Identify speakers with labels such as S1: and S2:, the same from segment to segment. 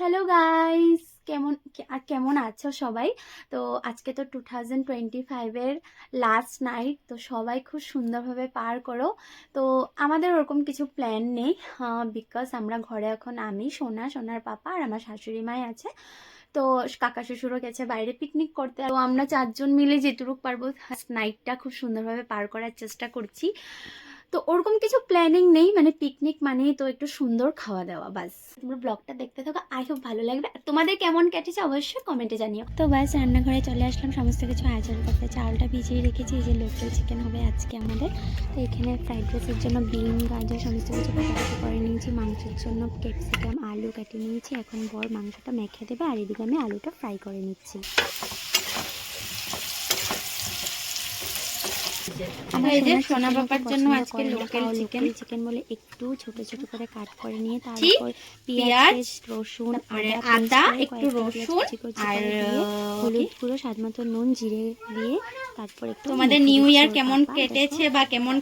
S1: Hello guys, কেমন আছো সবাই? তো আজকে তো 2025-এর লাস্ট নাইট। তো সবাই খুব সুন্দরভাবে পার করো। তো আমাদের ওরকম কিছু প্ল্যান নেই, বিকজ আমরা ঘরে এখন আমি, সোনার পাপা আর আমার শাশুড়ি মাই আছে। তো কাকা শ্বশুরও গেছে বাইরে পিকনিক করতে। তো আমরা 4জন মিলে যেটুকু পারবো নাইটটা খুব সুন্দরভাবে পার করার চেষ্টা করছি। তো ওরকম কিছু প্ল্যানিং নেই, মানে পিকনিক মানেই তো একটু সুন্দর খাওয়া দাওয়া, বাস। তোমরা ব্লগটা দেখতে থাকো, আই হোপ ভালো লাগবে। তোমাদের কেমন কেটেছে অবশ্যই কমেন্টে জানিও। তো বাস রান্নাঘরে চলে আসলাম সমস্ত কিছু আয়োজন করতে। চালটা ভিজিয়ে রেখেছি, এই যে লোকাল চিকেন হবে আজকে আমাদের। তো এখানে ফ্রাইড রাইসের জন্য বিন, গাজর সমস্ত কিছু কাটাকাটি করে নিয়েছি। মাংসের জন্য ক্যাপসিকাম, আলু কেটে নিয়েছি। এখন বর মাংসটা মেখে দেবে, আর এদিকে আমি আলুটা ফ্রাই করে নিচ্ছি। সোনা বাবার জন্য আজকে লোকাল চিকেন বলে একটু ছোট ছোট করে কাট করে নিয়ে তারপর পেঁয়াজ, রসুন, আদা, একটু রসুন আর হলুদ গুঁড়ো, স্বাদ মতো নুন, জিরে দিয়ে তারপর একটু। তোমাদের নিউ ইয়ার কেমন কেটেছে বা কেমন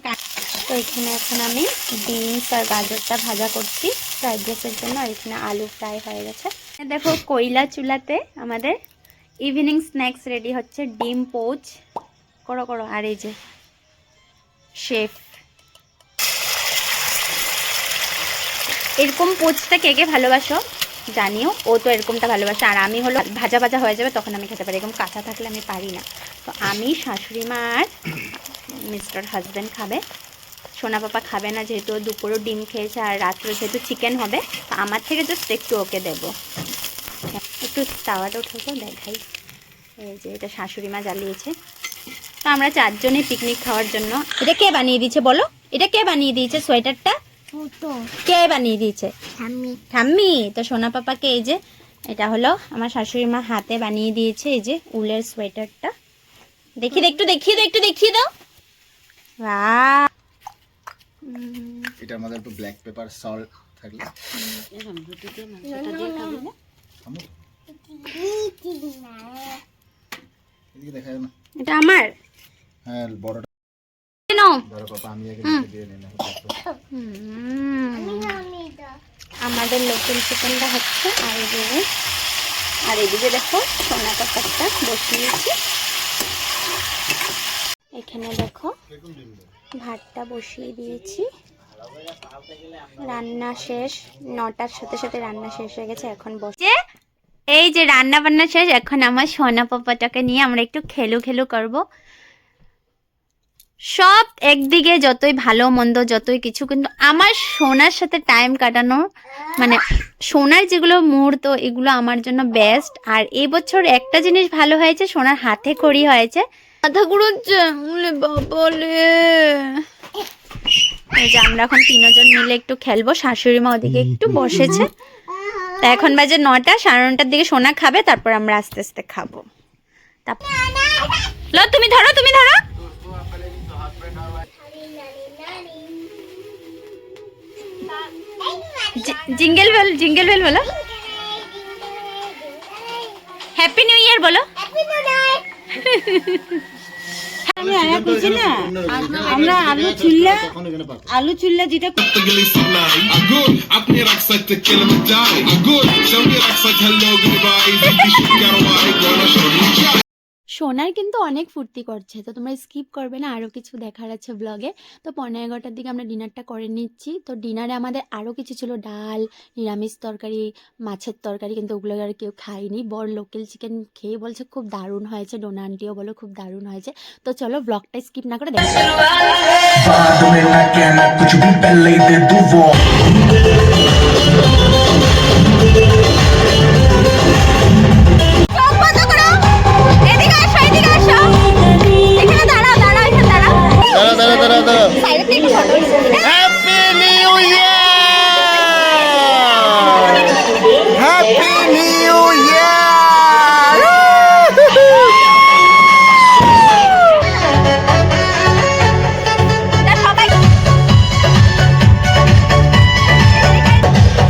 S1: তো এখানে এখন আমি বিনস আর গাজরটা ভাজা করছি ফ্রাইড রাইসের জন্য, আর এখানে আলু ফ্রাই হয়ে গেছে। দেখো কয়লা চুলাতে আমাদের ইভিনিং স্ন্যাক্স রেডি হচ্ছে, ডিম পোচ করো করো। আর এই যে শেফ, এরকম পোচটা কে কে ভালোবাসো জানিও। ও তো এরকমটা ভালোবাসে, আর আমি হলো ভাজা ভাজা হয়ে যাবে তখন আমি খেতে পারি, এরকম কাঁচা থাকলে আমি পারি না। তো আমি, শাশুড়ি মা আর মিস্টার হাজব্যান্ড খাবে। সোনা পাপা খাবে না, যেহেতু দুপুরও ডিম খেয়েছে আর রাত্রে যেহেতু চিকেন হবে। তো আমার থেকে জাস্ট একটু ওকে দেবো। একটু তাওয়াটা উঠাবো, দেখাই। এই যে এটা শাশুড়ি মা জ্বালিয়েছে। তো আমরা 4জনই পিকনিক খাওয়ার জন্য। এটা কে বানিয়ে দিয়েছে বলো? এটা কে বানিয়ে দিয়েছে সোয়েটারটা? কে বানিয়ে দিয়েছে? ঠাম্মি। তো সোনা পাপাকে এই যে এটা হলো আমার শাশুড়ি মা হাতে বানিয়ে দিয়েছে, এই যে উলের সোয়েটারটা। দেখি একটু দেখিয়ে দাও। বাহ,
S2: এটা আমাদের একটু ব্ল্যাক পেপার সল্ট থাকলে দেখা যায় না।
S1: এটা আমার,
S2: হ্যাঁ বড়টা
S1: নাও। আমাদের লোকাল চিকেনটা হচ্ছে, আর এদিকে দেখো সোনা পাতাটা বসিয়েছি। এখানে দেখো ভাতটা বসিয়ে দিয়েছি। রান্না শেষ, 9টার সাথে সাথে রান্না শেষ হয়ে গেছে। এখন বসে এই যে রান্না বান্না শেষ, এখন আমার সোনা পাপাটাকে নিয়ে আমরা একটু খেলু করবো। সব একদিকে যতই ভালো মন্দ যতই কিছু, কিন্তু আমার সোনার সাথে টাইম কাটানো, মানে সোনার যেগুলো মুহূর্ত, এগুলো আমার জন্য বেস্ট। আর এই বছর একটা জিনিস ভালো হয়েছে, সোনার হাতে খড়ি হয়েছে। মাথা ঘুরোচ্ছে বলে। এই যে আমরা এখন 3জন মিলে একটু খেলবো। শাশুড়ি মা ওদিকে একটু বসেছে। তা এখন বাজে 9টা, 9:30-র দিকে সোনা খাবে, তারপর আমরা আস্তে আস্তে খাবো। তুমি ধরো জিঙ্গেল বেল বলো। হ্যাপি নিউ ইয়ার বলো।
S3: আমরা আলু চুল্লা যেটা
S1: সোনার কিন্তু অনেক ফুর্তি করছে, তো তোমরা স্কিপ করবে না, আরও কিছু দেখার আছে ব্লগে। তো 11:30-টার দিকে আমরা ডিনারটা করে নিচ্ছি। তো ডিনারে আমাদের আরও কিছু ছিল, ডাল, নিরামিষ তরকারি, মাছের তরকারি, কিন্তু ওগুলো আর কেউ খাইনি। বর লোকাল চিকেন খেয়ে বলছে খুব দারুণ হয়েছে, ডোনা আন্টিও বলো খুব দারুণ হয়েছে। তো চলো ব্লগটা স্কিপ না করে দেখো।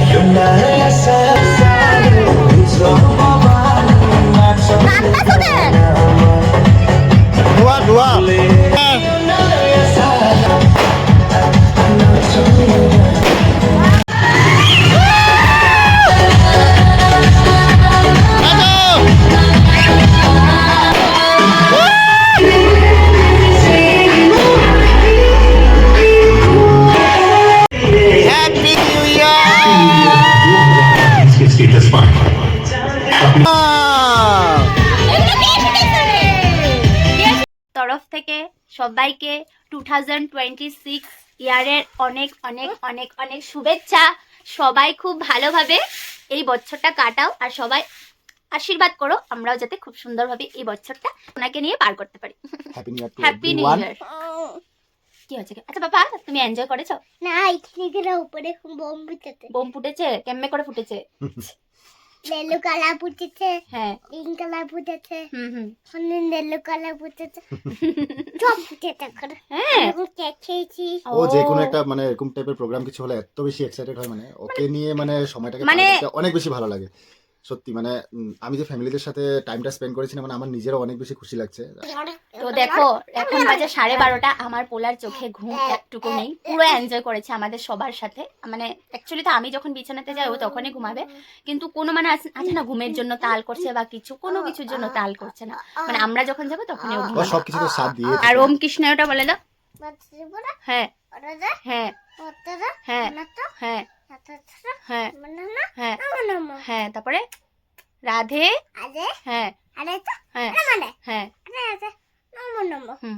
S4: You're not status bar.
S1: তরফ থেকে সবাইকে 2026 ইয়ারের অনেক অনেক অনেক অনেক শুভেচ্ছা। সবাই খুব ভালোভাবে এই বছরটা কাটাও আর সবাই আশীর্বাদ করো আমরাও যাতে খুব সুন্দরভাবে এই বছরটা ওনাকে নিয়ে পার করতে পারি।
S2: Happy new year to
S1: happy new
S2: everyone.
S1: Year. কি হচ্ছে কি? আচ্ছা বাবা, তুমি এনজয় করেছো?
S5: না এখানে উপরে বোম ফুটেছে,
S1: বোম ফুটেছে? কেমনে করে ফুটেছে?
S5: য়েলো কালার ফুটেছে,
S1: হ্যাঁ।
S5: পিঙ্ক কালার ফুটেছে,
S1: হুম।
S5: য়েলো কালার ফুটেছে, সব ফুটেছে করে।
S1: হ্যাঁ।
S5: কেক খেয়েছি।
S2: ও যে কোনো একটা মানে এরকম টাইপের প্রোগ্রাম কিছু হলে এত বেশি এক্সাইটেড হয়, মানে ওকে নিয়ে মানে সময়টাকে পার
S1: মানে-
S2: করতে অনেক বেশি ভালো লাগে সত্যি। মানে আমি যে ফ্যামিলিদের সাথে টাইমটা স্পেন্ড করেছি না, মানে আমার নিজেরও অনেক বেশি খুশি লাগছে।
S1: তো দেখো এখন বাজে 12:30, আমার পোলার চোখে ঘুম একটুকু নেই, পুরো এনজয় করেছে আমাদের সবার সাথে। মানে অ্যাকচুয়ালি তো আমি যখন বিছানাতে যাই ও তখনই ঘুমাবে, কিন্তু কোনো মানে আছে না ঘুমের জন্য তাল করছে বা কিছু, কোনো কিছুর জন্য তাল করছে না। মানে আমরা যখন যাবো তখনই ও
S2: ও
S1: ঘুমাবে।
S2: সবকিছু তো সাথ দিয়ে
S1: আর ওম কৃষ্ণটা বলে দাও। হ্যাঁ হ্যাঁ হ্যাঁ হ্যাঁ হ্যাঁ হ্যাঁ হ্যাঁ, তারপরে রাধে। হ্যাঁ হ্যাঁ হ্যাঁ হুম